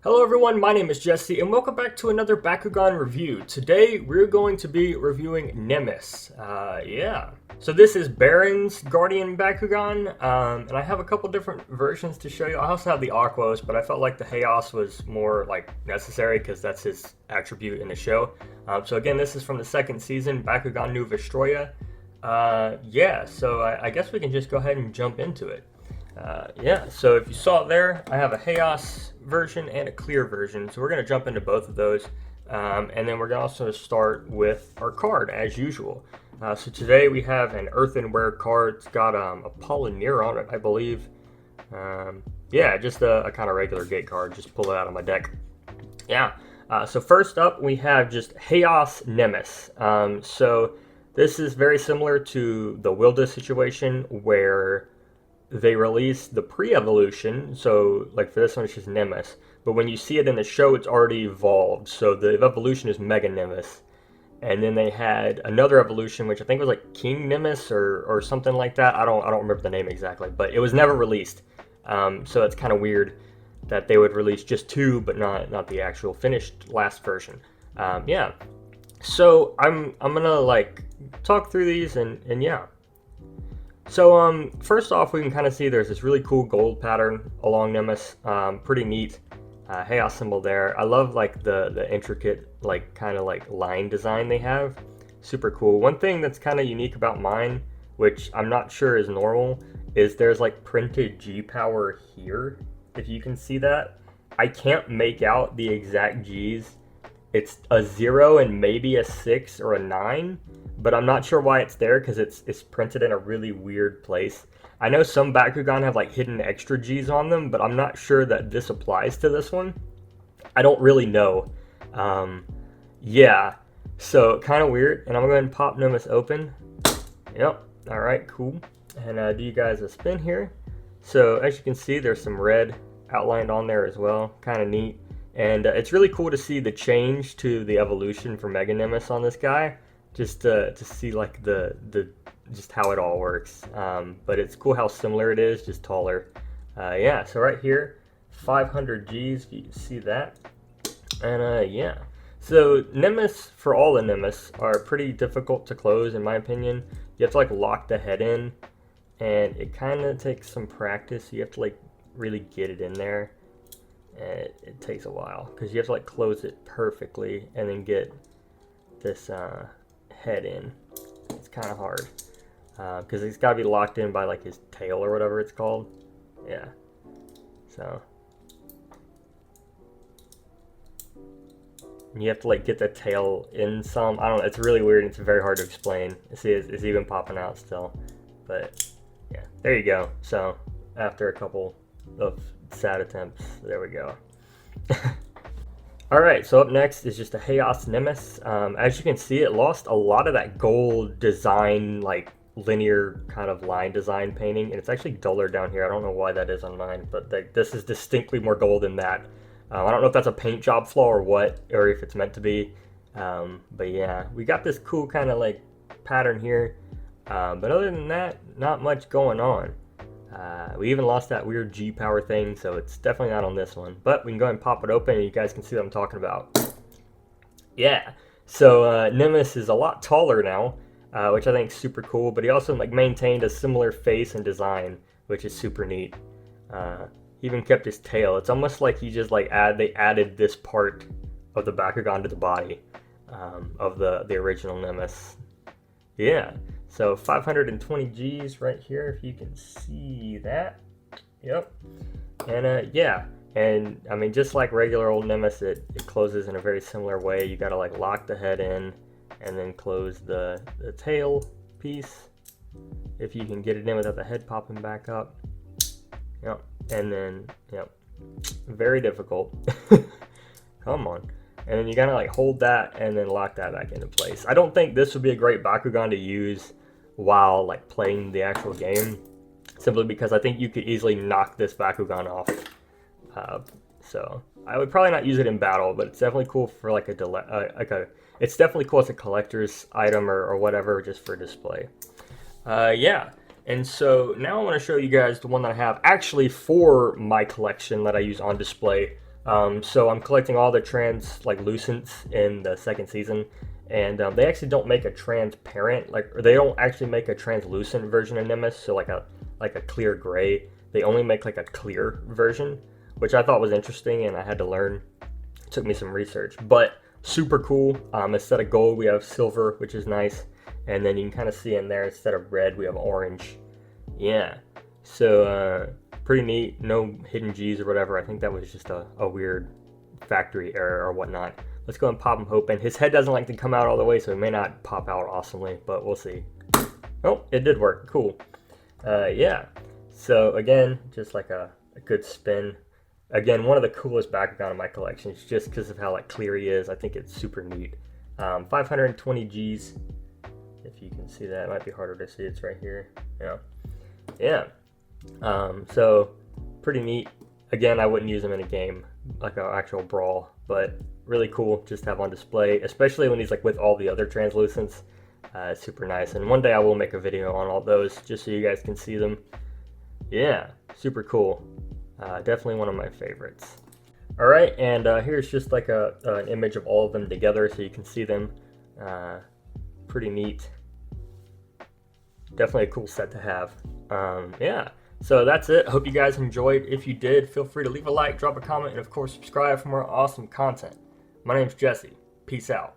Hello everyone, my name is Jesse and welcome back to another Bakugan review. Today we're going to be reviewing Nemus. So this is Baron's Guardian Bakugan, and I have a couple different versions to show you. I also have the Aquos, but I felt like the Haos was more necessary because that's his attribute in the show. So again, this is from the second season, Bakugan Nu Vestroya. So I guess we can just go ahead and jump into it. So if you saw it there, I have a Haos version and a clear version, so we're going to jump into both of those, and then we're going to also start with our card as usual. So today we have an earthenware card. It's got a Polyneer on it, I believe. Just a kind of regular gate card. Just pull it out of my deck. So first up we have just Haos Nemus. So this is very similar to the Wilda situation where they released the pre-evolution, so like for this one it's just Nemus, but when you see it in the show it's already evolved, so the evolution is Mega Nemus. And then they had another evolution which I think was like King Nemus or something like that. I don't remember the name exactly, but it was never released. So it's kind of weird that they would release just two but not the actual finished last version. So I'm gonna talk through these and yeah. So first off, we can kind of see there's this really cool gold pattern along Nemus. Pretty neat. Haos symbol there. I love the intricate line design they have. Super cool. One thing that's kind of unique about mine, which I'm not sure is normal, is there's printed G power here. If you can see that, I can't make out the exact G's. It's a 0 and maybe a 6 or a 9. But I'm not sure why it's there because it's printed in a really weird place. I know some Bakugan have hidden extra G's on them, but I'm not sure that this applies to this one. I don't really know. So kind of weird. And I'm gonna go ahead and pop Nemus open. Yep. All right, cool. And do you guys a spin here. So as you can see, there's some red outlined on there as well. Kind of neat. And it's really cool to see the change to the evolution for Mega Nemus on this guy. Just to see just how it all works. But it's cool how similar it is, just taller. So right here, 500 Gs, if you can see that. And so Nemus, for all the Nemus, are pretty difficult to close in my opinion. You have to lock the head in, and it kind of takes some practice. You have to really get it in there, and it takes a while because you have to close it perfectly and then get this head in. It's kind of hard because it's got to be locked in by his tail or whatever it's called. So you have to get the tail in some. I don't know, it's really weird and it's very hard to explain. See, it's even popping out still, but yeah, there you go. So after a couple of sad attempts, there we go. Alright, so up next is just a Haos Nemus. As you can see, it lost a lot of that gold design, linear kind of line design painting, and it's actually duller down here. I don't know why that is on mine, but this is distinctly more gold than that. I don't know if that's a paint job flaw or what, or if it's meant to be. But yeah, we got this cool kind of pattern here. But other than that, not much going on. We even lost that weird G power thing, so it's definitely not on this one. But we can go ahead and pop it open and you guys can see what I'm talking about. Yeah, so Nemus is a lot taller now, which I think is super cool, but he also maintained a similar face and design, which is super neat. He even kept his tail. It's almost like he just they added this part of the Bakugan to the body of the original Nemus. Yeah. So 520 Gs right here, if you can see that. Yep. And and I mean, just like regular old Nemus, it closes in a very similar way. You gotta lock the head in and then close the tail piece, if you can get it in without the head popping back up. Yep. And then, yep, very difficult. Come on. And then you gotta hold that and then lock that back into place. I don't think this would be a great Bakugan to use while playing the actual game, simply because I think you could easily knock this Bakugan off. So I would probably not use it in battle, but it's definitely cool for it's definitely cool as a collector's item or whatever, just for display. And so now I want to show you guys the one that I have actually for my collection that I use on display. So I'm collecting all the translucents in the second season, and they actually don't make a transparent, or they don't actually make a translucent version of Nemus, so like a clear gray. They only make like a clear version, which I thought was interesting, and I had to learn. It took me some research, but super cool. Instead of gold, we have silver, which is nice, and then you can kind of see in there, instead of red, we have orange. Yeah, so pretty neat. No hidden G's or whatever. I think that was just a weird factory error or whatnot. Let's go and pop him open. His head doesn't like to come out all the way, so it may not pop out awesomely, but we'll see. Oh, it did work. Cool. Yeah. So again, just like a good spin. Again, one of the coolest Bakugan in my collection, just because of how like clear he is. I think it's super neat. 520 G's. If you can see that, it might be harder to see. It's right here. Yeah. So pretty neat. Again, I wouldn't use them in a game, like an actual brawl, but really cool just to have on display, especially when he's like with all the other translucents. Super nice. And one day I will make a video on all those just so you guys can see them. Yeah, super cool. Definitely one of my favorites. All right, and here's just like an image of all of them together so you can see them. Pretty neat. Definitely a cool set to have. Yeah, so that's it. Hope you guys enjoyed. If you did, feel free to leave a like, drop a comment, and of course subscribe for more awesome content. My name's Jesse. Peace out.